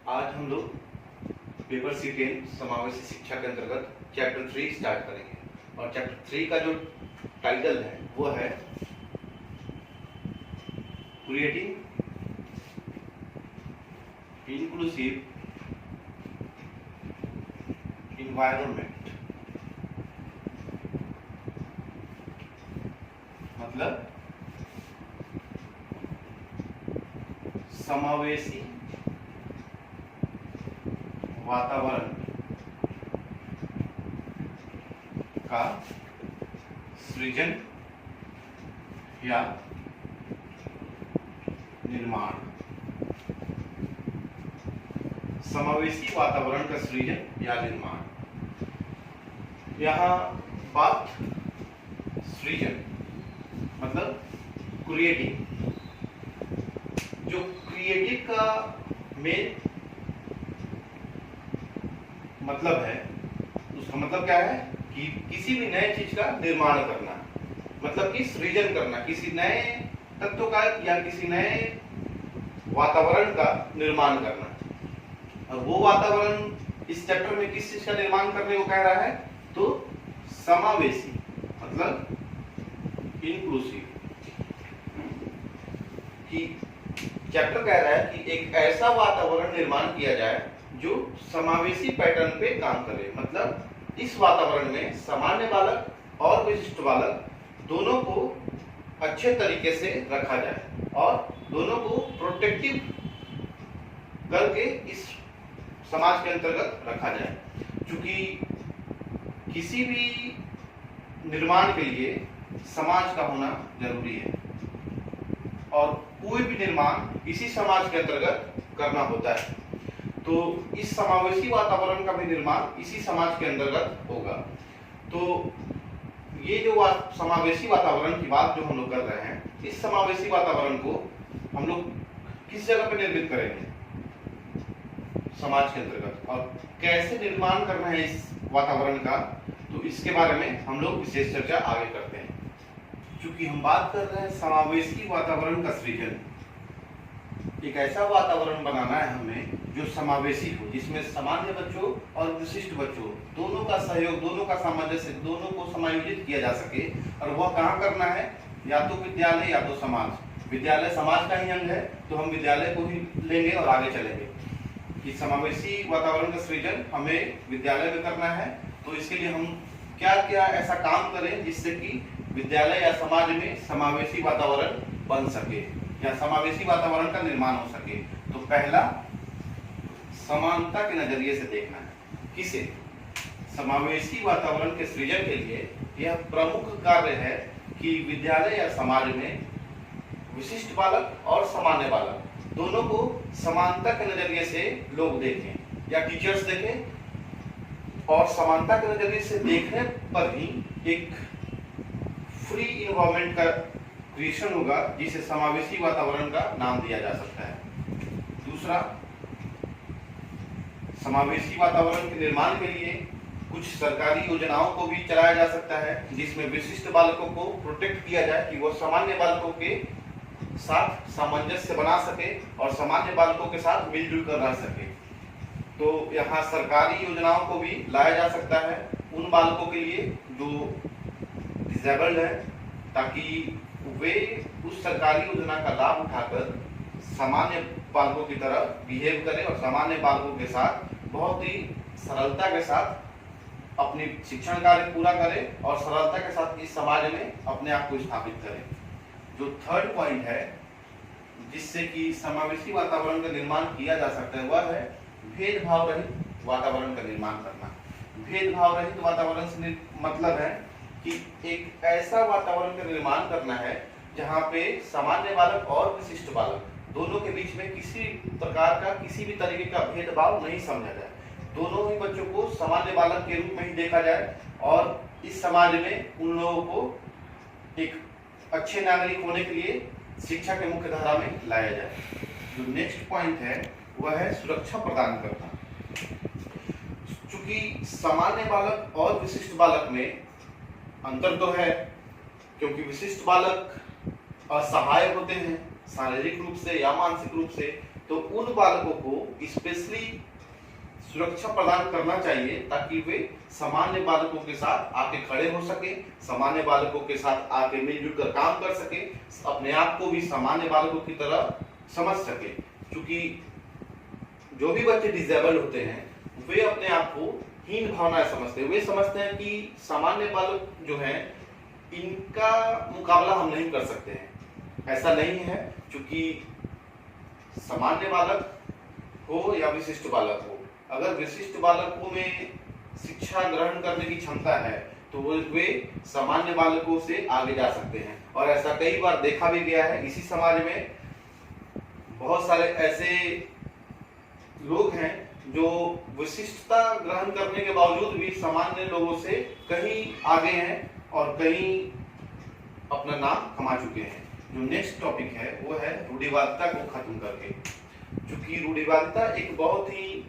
आज हम लोग पेपर C10 समावेशी शिक्षा के अंतर्गत चैप्टर 3 स्टार्ट करेंगे और चैप्टर 3 का जो टाइटल है वो है क्रिएटिंग इंक्लूसिव इन्वायरमेंट। मतलब समावेशी वातावरण का सृजन या निर्माण। समावेशी वातावरण का सृजन या निर्माण। यहाँ बात सृजन मतलब क्रिएटिव। जो क्रिएटिव का मेन मतलब है, उसका मतलब क्या है कि किसी भी नए चीज का निर्माण करना, मतलब कि सृजन करना, किसी नए तत्व का या किसी नए वातावरण का निर्माण करना। और वो वातावरण इस चैप्टर में किस चीज का निर्माण करने को कह रहा है, तो समावेशी मतलब इंक्लूसिव। कि चैप्टर कह रहा है कि एक ऐसा वातावरण निर्माण किया जाए जो समावेशी पैटर्न पे काम करे। मतलब इस वातावरण में सामान्य बालक और विशिष्ट बालक दोनों को अच्छे तरीके से रखा जाए और दोनों को प्रोटेक्टिव करके इस समाज के अंतर्गत रखा जाए। क्योंकि किसी भी निर्माण के लिए समाज का होना जरूरी है और कोई भी निर्माण इसी समाज के अंतर्गत करना होता है। तो इस समावेशी वातावरण का भी निर्माण इसी समाज के अंतर्गत होगा। तो ये जो समावेशी वातावरण की बात जो हम लोग कर रहे हैं, इस समावेशी वातावरण को हम लोग किस जगह पे निर्मित करेंगे, समाज के अंतर्गत, और कैसे निर्माण करना है इस वातावरण का, तो इसके बारे में हम लोग विशेष चर्चा आगे करते हैं। क्योंकि हम बात कर रहे हैं समावेशी वातावरण का सृजन, एक ऐसा वातावरण बनाना है हमें जो समावेशी हो, जिसमें सामान्य बच्चों और विशिष्ट बच्चों दोनों का सहयोग, दोनों का सामंजस्य, दोनों को समायोजित किया जा सके। और वह कहाँ करना है, या तो विद्यालय या तो समाज। विद्यालय समाज का ही अंग है, तो हम विद्यालय को ही लेंगे और आगे चलेंगे कि समावेशी वातावरण का सृजन हमें विद्यालय में करना है। तो इसके लिए हम क्या क्या ऐसा काम करें जिससे कि विद्यालय या समाज में समावेशी वातावरण बन सके या समावेशी वातावरण का निर्माण हो सके। तो पहला, समानता के नजरिए से देखना है। किसे? समावेशी वातावरण के सृजन के लिए यह प्रमुख कार्य है कि विद्यालय या समाज में विशिष्ट बालक और सामान्य बालक दोनों को समानता के नजरिए से लोग देखें या टीचर्स देखें। और समानता के नजरिए से देखने पर ही एक फ्री इन्वायरमेंट का क्रिएशन होगा, जिसे समावेशी वातावरण का नाम दिया जा सकता है। दूसरा, समावेशी वातावरण के निर्माण के लिए कुछ सरकारी योजनाओं को भी चलाया जा सकता है, जिसमें विशिष्ट बालकों को प्रोटेक्ट किया जाए कि वो सामान्य बालकों के साथ सामंजस्य बना सके और सामान्य बालकों के साथ मिलजुल कर रह सके। तो यहाँ सरकारी योजनाओं को भी लाया जा सकता है उन बालकों के लिए जो डिसेबल्ड है, ताकि वे उस सरकारी योजना का लाभ उठाकर सामान्य बालकों की तरह बिहेव करें और सामान्य बालकों के साथ बहुत ही सरलता के साथ अपनी शिक्षण कार्य पूरा करें और सरलता के साथ इस समाज में अपने आप को स्थापित करें। जो थर्ड पॉइंट है जिससे कि समावेशी वातावरण का निर्माण किया जा सकता है, वह है भेदभाव रहित वातावरण का निर्माण करना। भेदभाव रहित वातावरण से मतलब है कि एक ऐसा वातावरण का निर्माण करना है जहाँ पे सामान्य बालक और विशिष्ट बालक दोनों के बीच में किसी प्रकार का, किसी भी तरीके का भेदभाव नहीं समझा जाए। दोनों ही बच्चों को सामान्य बालक के रूप में ही देखा जाए और इस समाज में उन लोगों को एक अच्छे नागरिक होने के लिए शिक्षा के मुख्य धारा में लाया जाए। जो नेक्स्ट पॉइंट है वह है सुरक्षा प्रदान करना। चूंकि सामान्य बालक और विशिष्ट बालक में अंतर तो है, क्योंकि विशिष्ट बालक असहाय होते हैं शारीरिक रूप से या मानसिक रूप से, तो उन बालकों को स्पेशली सुरक्षा प्रदान करना चाहिए ताकि वे सामान्य बालकों के साथ आके खड़े हो सके, सामान्य बालकों के साथ आके मिलजुल कर काम कर सके, अपने आप को भी सामान्य बालकों की तरह समझ सके। क्योंकि जो भी बच्चे डिसेबल्ड होते हैं वे अपने आप को हीन भावनाएं समझते हैं, वे समझते हैं कि सामान्य बालक जो हैं इनका मुकाबला हम नहीं कर सकते हैं। ऐसा नहीं है, क्योंकि सामान्य बालक हो या विशिष्ट बालक हो, अगर विशिष्ट बालकों में शिक्षा ग्रहण करने की क्षमता है तो वे सामान्य बालकों से आगे जा सकते हैं। और ऐसा कई बार देखा भी गया है। इसी समाज में बहुत सारे ऐसे लोग हैं जो विशिष्टता ग्रहण करने के बावजूद भी सामान्य लोगों से कहीं आगे हैं और कहीं अपना नाम कमा चुके हैं। जो नेक्स्ट टॉपिक है वो है रूढ़िवादिता को खत्म करके। क्योंकि रूढ़िवादिता एक बहुत ही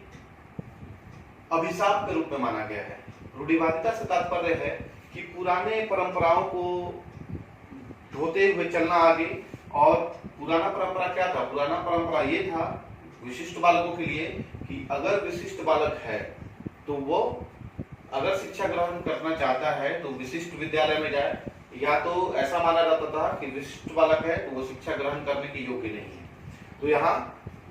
अभिशाप के रूप में माना गया है। रूढ़िवादिता से तात्पर्य है कि पुराने परंपराओं को ढोते हुए चलना आगे। और पुराना परंपरा क्या था? पुराना परंपरा ये था विशिष्ट बालकों के लिए कि अगर विशिष्ट बालक है तो वो अगर शिक्षा ग्रहण करना चाहता है तो विशिष्ट विद्यालय में जाए, या तो ऐसा माना जाता था कि विशिष्ट बालक है तो वो शिक्षा ग्रहण करने के योग्य नहीं है। तो यहाँ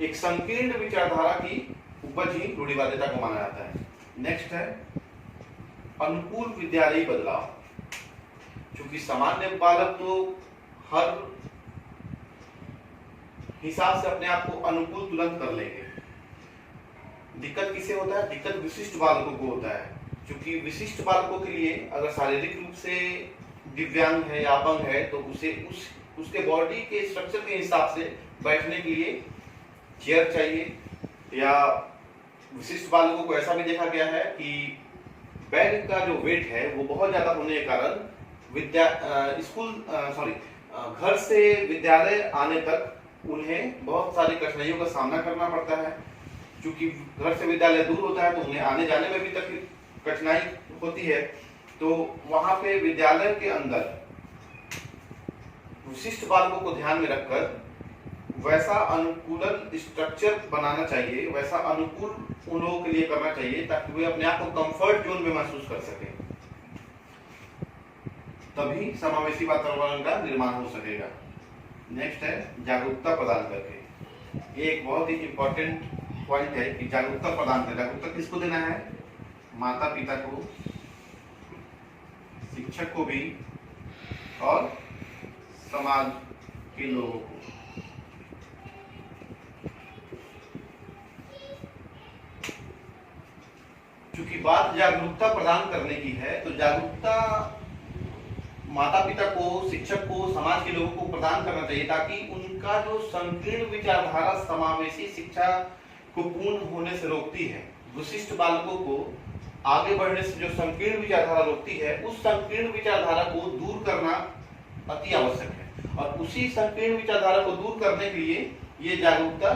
एक संकीर्ण विचारधारा की उपज ही रूढ़िवादिता को माना जाता है। नेक्स्ट है अनुकूल विद्यालयी बदलाव। क्योंकि सामान्य बालक तो हर हिसाब से अपने आप को अनुकूल तुरंत कर लेंगे। दिक्कत किसे होता है? दिक्कत विशिष्ट बालकों को होता है। क्योंकि विशिष्ट बालकों के लिए अगर शारीरिक रूप से दिव्यांग है या अपंग है तो उसे उसके बॉडी के स्ट्रक्चर के हिसाब से बैठने के लिए चेयर चाहिए। या विशिष्ट बालकों को ऐसा भी देखा गया है कि बैग का जो वेट है वो बहुत ज्यादा होने के कारण घर से विद्यालय आने तक उन्हें बहुत सारी कठिनाइयों का सामना करना पड़ता है। क्योंकि घर से विद्यालय दूर होता है तो उन्हें आने जाने में भी कठिनाई होती है। तो वहां पे विद्यालय के अंदर विशिष्ट बालकों को ध्यान में रखकर वैसा अनुकूलन स्ट्रक्चर बनाना चाहिए, वैसा अनुकूल उन लोगों के लिए करना चाहिए ताकि वे अपने आप को कंफर्ट जोन में महसूस कर सके। तभी समावेशी वातावरण का निर्माण हो सकेगा। नेक्स्ट है जागरूकता प्रदान करके। ये एक बहुत ही इंपॉर्टेंट पॉइंट है कि जागरूकता प्रदान करें। जागरूकता किसको देना है? माता पिता को, शिक्षक को भी और समाज के लोगों को। क्योंकि बात जागरूकता प्रदान करने की है तो जागरूकता माता पिता को, शिक्षक को, समाज के लोगों को प्रदान करना चाहिए ताकि उनका जो संकीर्ण विचारधारा समावेशी शिक्षा को पूर्ण होने से रोकती है, विशिष्ट बालकों को आगे बढ़ने से जो संकीर्ण विचारधारा रोकती है, उस संकीर्ण विचारधारा को दूर करना अति आवश्यक है। और उसी संकीर्ण विचारधारा को दूर करने के लिए ये जागरूकता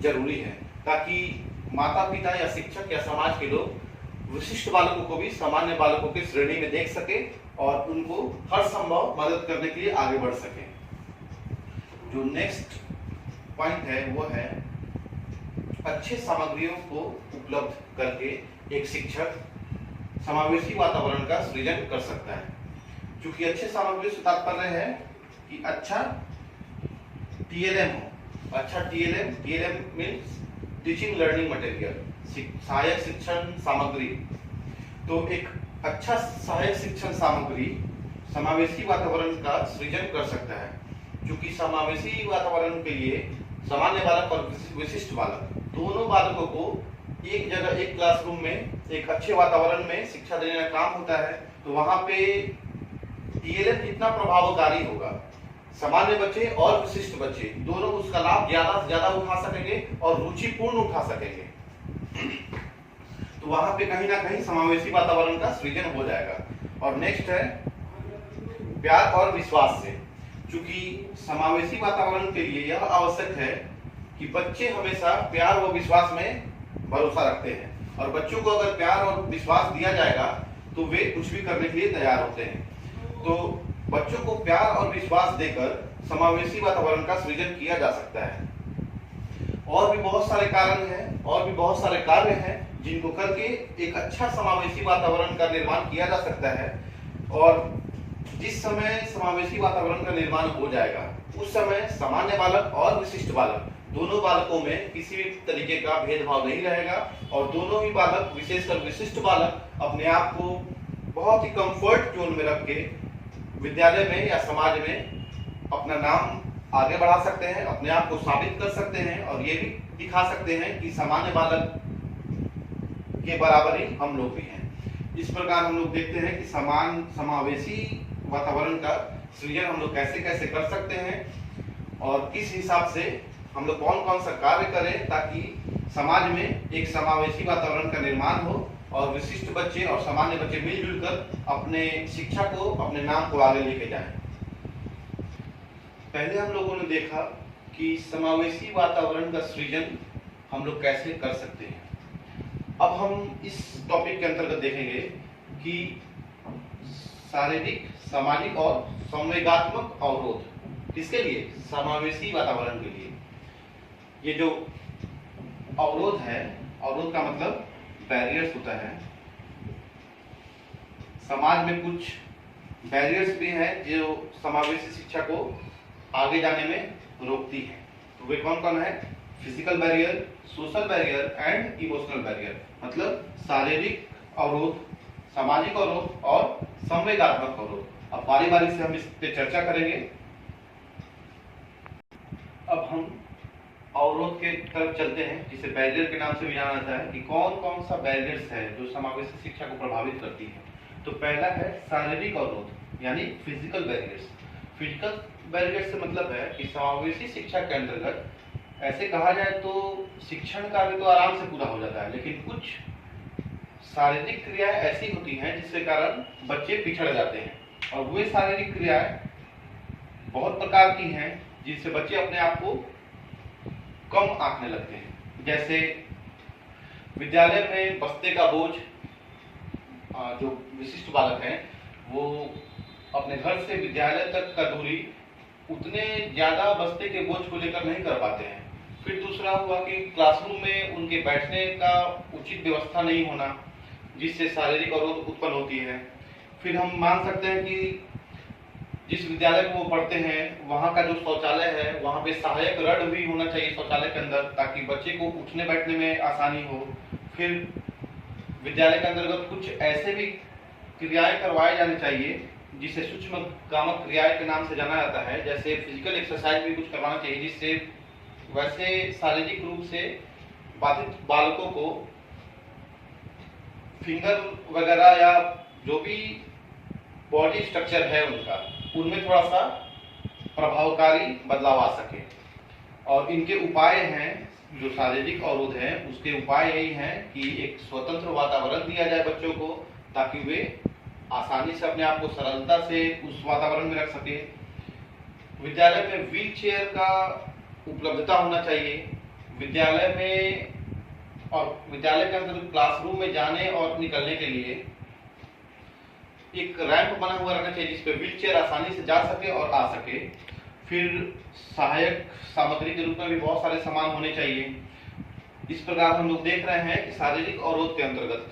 जरूरी है ताकि माता पिता या शिक्षक या समाज के लोग विशिष्ट बालकों को भी सामान्य बालकों की श्रेणी में देख सके और उनको हर संभव मदद करने के लिए आगे बढ़ सके। जो नेक्स्ट पॉइंट है वो है अच्छे सामग्रियों को उपलब्ध करके एक शिक्षक समावेशी वातावरण का सृजन कर सकता है। क्योंकि अच्छे सामग्री से तात्पर्य है कि अच्छा टीएलएम हो। अच्छा TLM means teaching learning material, सहायक शिक्षण सामग्री। तो एक अच्छा सहायक शिक्षण सामग्री समावेशी वातावरण का सृजन कर सकता है। क्योंकि समावेशी वातावरण के लिए सामान्य बालक और विशिष्ट बालक दोनों बालकों को एक जगह, एक क्लासरूम में, एक अच्छे वातावरण में शिक्षा देने का काम होता है। तो वहां पे टीएलएम कितना प्रभावकारी होगा, सामान्य बच्चे और विशिष्ट बच्चे दोनों उसका लाभ ज्यादा से ज्यादा उठा सकेंगे और रुचिपूर्ण उठा सकेंगे। तो वहां पे कहीं ना कहीं समावेशी वातावरण का सृजन हो जाएगा। और नेक्स्ट है प्यार और विश्वास से। क्योंकि समावेशी वातावरण के लिए यह आवश्यक है कि बच्चे हमेशा प्यार व विश्वास में भरोसा रखते हैं। और बच्चों को अगर प्यार और विश्वास दिया जाएगा तो वे कुछ भी करने के लिए तैयार होते हैं। तो बच्चों को प्यार और विश्वास देकर समावेशी वातावरण का सृजन किया जा सकता है। और भी बहुत सारे कारण हैं और भी बहुत सारे कार्य हैं जिनको करके एक अच्छा समावेशी वातावरण का निर्माण किया जा सकता है। और जिस समय समावेशी वातावरण का निर्माण हो जाएगा उस समय सामान्य बालक और विशिष्ट बालक दोनों बालकों में किसी भी तरीके का भेदभाव नहीं रहेगा और दोनों ही बालक, विशेषकर विशिष्ट बालक, अपने आप को बहुत ही कंफर्ट जोन में रख के विद्यालय में या समाज में अपना नाम आगे बढ़ा सकते हैं, अपने आप को साबित कर सकते हैं और ये भी दिखा सकते हैं कि सामान्य बालक के बराबर ही हम लोग भी हैं। इस प्रकार हम लोग देखते हैं कि समावेशी वातावरण का सृजन हम लोग कैसे कैसे कर सकते हैं और किस हिसाब से हम लोग कौन कौन सा कार्य करें ताकि समाज में एक समावेशी वातावरण का निर्माण हो और विशिष्ट बच्चे और सामान्य बच्चे मिलजुल कर अपने शिक्षा को, अपने नाम को आगे लेके जाएं। पहले हम लोगों ने देखा कि समावेशी वातावरण का सृजन हम लोग कैसे कर सकते हैं। अब हम इस टॉपिक के अंतर्गत देखेंगे कि शारीरिक, सामाजिक और संवेगात्मक अवरोध किसके लिए? समावेशी वातावरण के लिए। ये जो अवरोध है, अवरोध का मतलब बैरियर्स होता है। समाज में कुछ बैरियर्स भी हैं जो समावेशी शिक्षा को आगे जाने में रोकती है। तो वे कौन कौन है? Physical barrier, social barrier and emotional barrier, मतलब शारीरिक अवरोध, सामाजिक अवरोध और संवेगात्मक अवरोध। अब बारी बारी से हम इस पे चर्चा करेंगे। अब हम अवरोध के तरफ चलते हैं जिसे बैरियर के नाम से भी जाना जाता है कि कौन कौन सा बैरियर्स है जो समावेशी शिक्षा को प्रभावित करती है। तो पहला है शारीरिक अवरोध यानी फिजिकल बैरियर्स। फिजिकल बैरियर से मतलब है कि समावेशी शिक्षा के अंतर्गत ऐसे कहा जाए तो शिक्षण कार्य तो आराम से पूरा हो जाता है, लेकिन कुछ शारीरिक क्रियाएं ऐसी होती हैं जिसके कारण बच्चे पिछड़ जाते हैं और वे शारीरिक क्रियाएं बहुत प्रकार की हैं जिनसे बच्चे अपने आप को कम आंकने लगते हैं। जैसे विद्यालय में बस्ते का बोझ, जो विशिष्ट बालक हैं वो अपने घर से विद्यालय तक का दूरी उतने ज्यादा बस्ते के बोझ को लेकर नहीं कर पाते हैं। फिर दूसरा हुआ कि क्लासरूम में उनके बैठने का उचित व्यवस्था नहीं होना जिससे शारीरिक अवरोध उत्पन्न होती है। फिर हम मान सकते हैं कि जिस विद्यालय में वो पढ़ते हैं वहाँ का जो शौचालय है वहाँ पे सहायक रड भी होना चाहिए शौचालय के अंदर ताकि बच्चे को उठने बैठने में आसानी हो। फिर विद्यालय के अंतर्गत कुछ ऐसे भी क्रियाएं करवाए जाने चाहिए जिसे सूक्ष्म कामक क्रियाएं के नाम से जाना जाता है। जैसे फिजिकल एक्सरसाइज भी कुछ करवाना चाहिए जिससे वैसे शारीरिक रूप से बाधित बालकों को फिंगर वगैरह या जो भी बॉडी स्ट्रक्चर है उनका, उनमें थोड़ा सा प्रभावकारी बदलाव आ सके। और इनके उपाय हैं, जो शारीरिक अवरोध है उसके उपाय यही हैं कि एक स्वतंत्र वातावरण दिया जाए बच्चों को ताकि वे आसानी से अपने आप को सरलता से उस वातावरण में रख सके। विद्यालय में व्हील चेयर का उपलब्धता होना चाहिए। विद्यालय में और विद्यालय के अंदर क्लासरूम में जाने और निकलने के लिए एक रैंप बना हुआ रहना चाहिए जिसपे व्हील चेयर आसानी से जा सके और आ सके। फिर सहायक सामग्री के रूप में भी बहुत सारे सामान होने चाहिए। इस प्रकार हम लोग देख रहे हैं कि शारीरिक अवरोध के अंतर्गत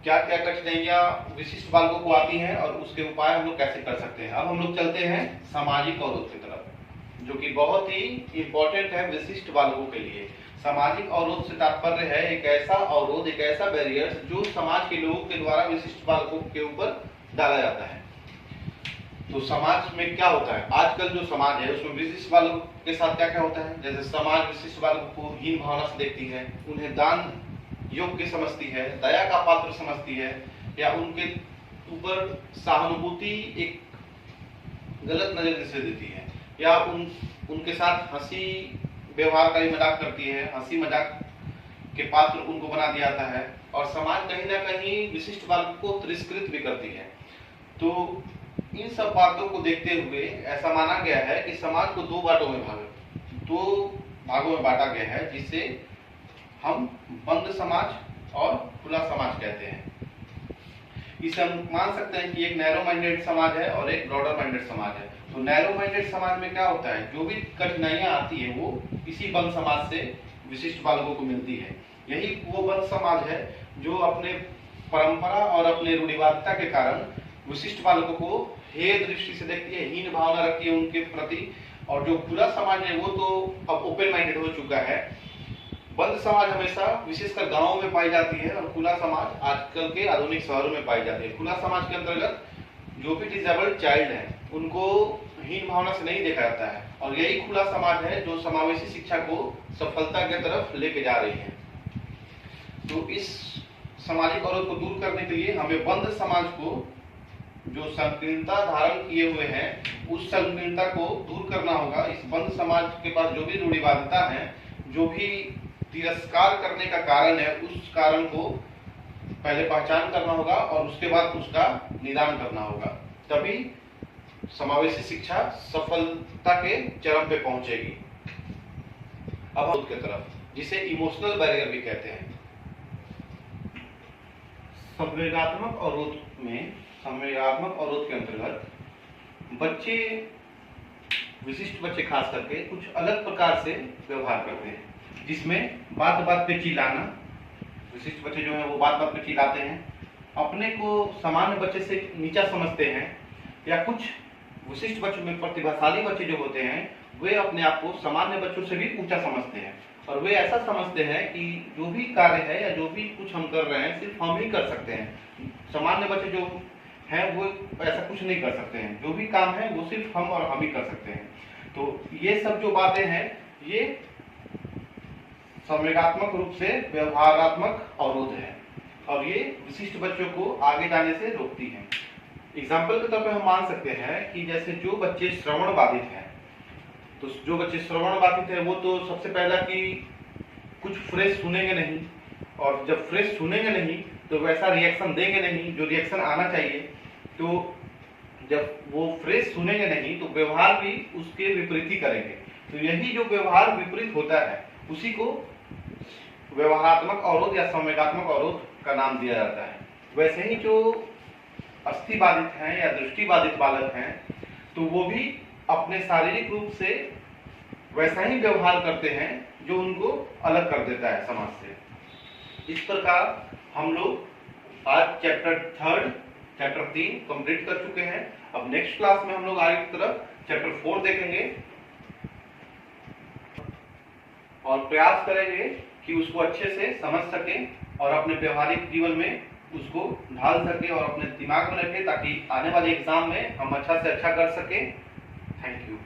क्या क्या कठिनाइयां विशिष्ट बालकों को आती हैं और उसके उपाय हम लोग कैसे कर सकते हैं। अब हम लोग चलते हैं सामाजिक अवरोध की तरफ, जो कि बहुत ही इंपॉर्टेंट है विशिष्ट बालकों के लिए। सामाजिक अवरोध से तात्पर्य है एक ऐसा अवरोध, एक ऐसा बैरियर जो समाज के लोगों के द्वारा विशिष्ट बालकों के ऊपर डाला जाता है। तो समाज में क्या होता है, आजकल जो समाज है उसमें विशिष्ट बालकों के साथ क्या क्या होता है। जैसे समाज विशिष्ट बालकों को हीन भावना से देखती है, उन्हें दान योग्य समझती है, दया का पात्र समझती है, या उनके ऊपर सहानुभूति एक गलत नजर से देती है, या उनके साथ हंसी व्यवहार का ही मजाक करती है, हंसी मजाक के पात्र उनको बना दिया जाता है। और समाज कहीं ना कहीं विशिष्ट बालकों को तिरस्कृत भी करती है। तो इन सब बातों को देखते हुए ऐसा माना गया है कि समाज को दो भागों में बांटा गया है, जिसे हम बंद समाज और खुला समाज कहते हैं। इसे हम मान सकते हैं कि एक नैरो माइंडेड समाज है और एक ब्रॉडर माइंडेड समाज है। तो नैरो माइंडेड समाज में क्या होता है, जो भी कठिनाइयां आती है वो इसी बंद समाज से विशिष्ट बालकों को मिलती है। यही वो बंद समाज है जो अपने परंपरा और अपने रूढ़िवादिता के कारण विशिष्ट बालकों को हेय दृष्टि से देखती है, हीन भावना रखती है उनके प्रति। और जो खुला समाज है वो तो अब ओपन माइंडेड हो चुका है। बंद समाज हमेशा विशेषकर गांवों में पाई जाती है और खुला समाज आजकल के आधुनिक शहरों में पाई जाती है। खुला समाज के अंतर्गत जो भी डिसेबल्ड चाइल्ड है उनको हीन भावना से नहीं देखा जाता है, और यही खुला समाज है जो समावेशी शिक्षा को सफलता के तरफ लेके जा रही है। तो इस सामाजिक अवरोध को दूर करने के लिए हमें बंद समाज को जो संकीर्णता धारण किए हुए हैं उस संकीर्णता को दूर करना होगा। इस बंद समाज के पास जो भी रूढ़िवादिता है, जो भी तिरस्कार करने का कारण है, उस कारण को पहले पहचान करना होगा और उसके बाद उसका निदान करना होगा, तभी समावेशी शिक्षा सफलता के चरम पे पहुंचेगी। अब हम की तरफ, जिसे इमोशनल बैरियर भी कहते हैं। संवेगात्मक अवरोध के अंतर्गत बच्चे, विशिष्ट बच्चे खास करके कुछ अलग प्रकार से व्यवहार करते हैं, जिसमें बात बात पे चिल्लाना। विशिष्ट बच्चे जो हैं वो बात बात पे चिल्लाते हैं, अपने को सामान्य बच्चे से नीचा समझते हैं, या कुछ विशिष्ट बच्चों में प्रतिभाशाली बच्चे जो होते हैं वे अपने आप को सामान्य बच्चों से भी ऊंचा समझते हैं, और वे ऐसा समझते हैं कि जो भी कार्य है या जो भी कुछ हम कर रहे हैं सिर्फ हम ही कर सकते हैं। सामान्य बच्चे जो हैं वो ऐसा कुछ नहीं कर सकते हैं, जो भी काम है वो सिर्फ हम और हम ही कर सकते हैं। तो ये सब जो बातें हैं ये संवेगात्मक रूप से व्यवहारात्मक अवरोध है, और ये विशिष्ट बच्चों को आगे जाने से रोकती है। एग्जाम्पल के तौर पे हम मान सकते हैं कि जैसे जो बच्चे श्रवण बाधित हैं, तो जो बच्चे श्रवण बाधित है वो तो सबसे पहला कि कुछ फ्रेश सुनेंगे नहीं, और जब फ्रेश सुनेंगे नहीं तो वैसा रिएक्शन देंगे नहीं जो रिएक्शन आना चाहिए। तो जब वो फ्रेश सुनेंगे नहीं तो व्यवहार भी उसके विपरीत ही करेंगे। तो यही जो व्यवहार विपरीत होता है उसी को व्यवहारात्मक अवरोध या संवेगात्मक अवरोध का नाम दिया जाता है। वैसे ही जो अस्थि बाधित हैं या दृष्टि बाधित बालक हैं, तो वो भी अपने शारीरिक रूप से वैसा ही व्यवहार करते हैं जो उनको अलग कर देता है समाज से। इस प्रकार हम लोग आज चैप्टर 3 कंप्लीट कर चुके हैं। अब नेक्स्ट क्लास में हम लोग आगे की तरफ चैप्टर 4 देखेंगे और प्रयास करेंगे कि उसको अच्छे से समझ सकें और अपने व्यवहारिक जीवन में उसको ढाल सके और अपने दिमाग में रखें, ताकि आने वाले एग्जाम में हम अच्छा से अच्छा कर सकें। Thank you.